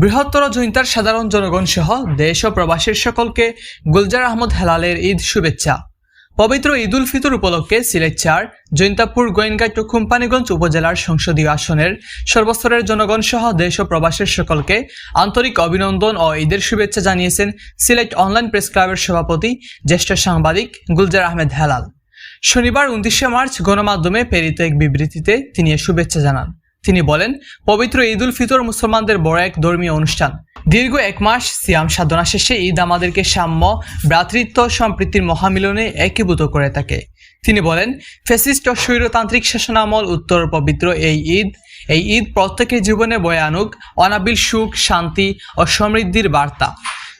বৃহত্তর জৈন্তার সাধারণ জনগণ সহ দেশ ও প্রবাসীর সকলকে গুলজার আহমদ হেলালের ঈদ শুভেচ্ছা। পবিত্র ঈদ উল ফিতর উপলক্ষে সিলেট ৪ জৈন্তাপুর গোয়েনঘাট ও কোম্পানীগঞ্জ উপজেলার সংসদীয় আসনের সর্বস্তরের জনগণ সহ দেশ ও প্রবাসীর সকলকে আন্তরিক অভিনন্দন ও ঈদের শুভেচ্ছা জানিয়েছেন সিলেট অনলাইন প্রেস ক্লাবের সভাপতি জ্যেষ্ঠ সাংবাদিক গুলজার আহমেদ হেলাল। শনিবার ২৯শে মার্চ গণমাধ্যমে প্রেরিত এক বিবৃতিতে তিনি এ শুভেচ্ছা জানান। তিনি বলেন, পবিত্র ঈদ উল ফিতর মুসলমানদের বড় এক ধর্মীয় অনুষ্ঠান। দীর্ঘ এক মাস সিয়াম সাধনা শেষে ঈদ আমাদেরকে সাম্য, ভ্রাতৃত্ব, সম্প্রীতির মহামিলনে একীভূত করে থাকে। তিনি বলেন, ফ্যাসিস্ট ও স্বৈরতান্ত্রিক শাসনামল উত্তর পবিত্র এই ঈদ প্রত্যেকের জীবনে বয়ে আনুক অনাবিল সুখ, শান্তি ও সমৃদ্ধির বার্তা।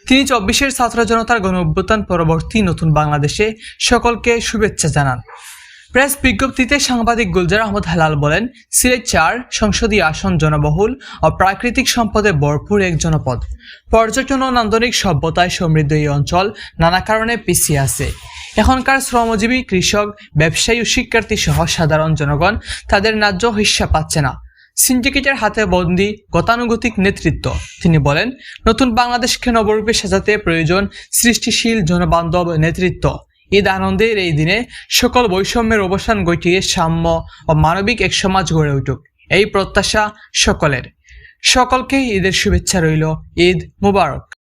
তিনি ২৪-এর ছাত্র জনতার গণঅভ্যুত্থান পরবর্তী নতুন বাংলাদেশে সকলকে শুভেচ্ছা জানান। প্রেস বিজ্ঞপ্তিতে সাংবাদিক গুলজার আহমদ হেলাল বলেন, সিলেট ৪ সংসদীয় আসন জনবহুল ও প্রাকৃতিক সম্পদে ভরপুর এক জনপদ। পর্যটন ও নান্দনিক সভ্যতায় সমৃদ্ধ এই অঞ্চল নানা কারণে পিছিয়ে আছে। এখনকার শ্রমজীবী, কৃষক, ব্যবসায়ী ও শিক্ষার্থী সহ সাধারণ জনগণ তাদের ন্যায্য হিস্যা পাচ্ছে না। সিন্ডিকেটের হাতে বন্দী গতানুগতিক নেতৃত্ব। তিনি বলেন, নতুন বাংলাদেশকে নবরূপে সাজাতে প্রয়োজন সৃষ্টিশীল, জনবান্ধব নেতৃত্ব। ঈদ আনন্দের এই দিনে সকল বৈষম্যের অবসান ঘটিয়ে সাম্য ও মানবিক এক সমাজ গড়ে উঠুক, এই প্রত্যাশা সকলের। সকলকে ঈদের শুভেচ্ছা রইল। ঈদ মুবারক।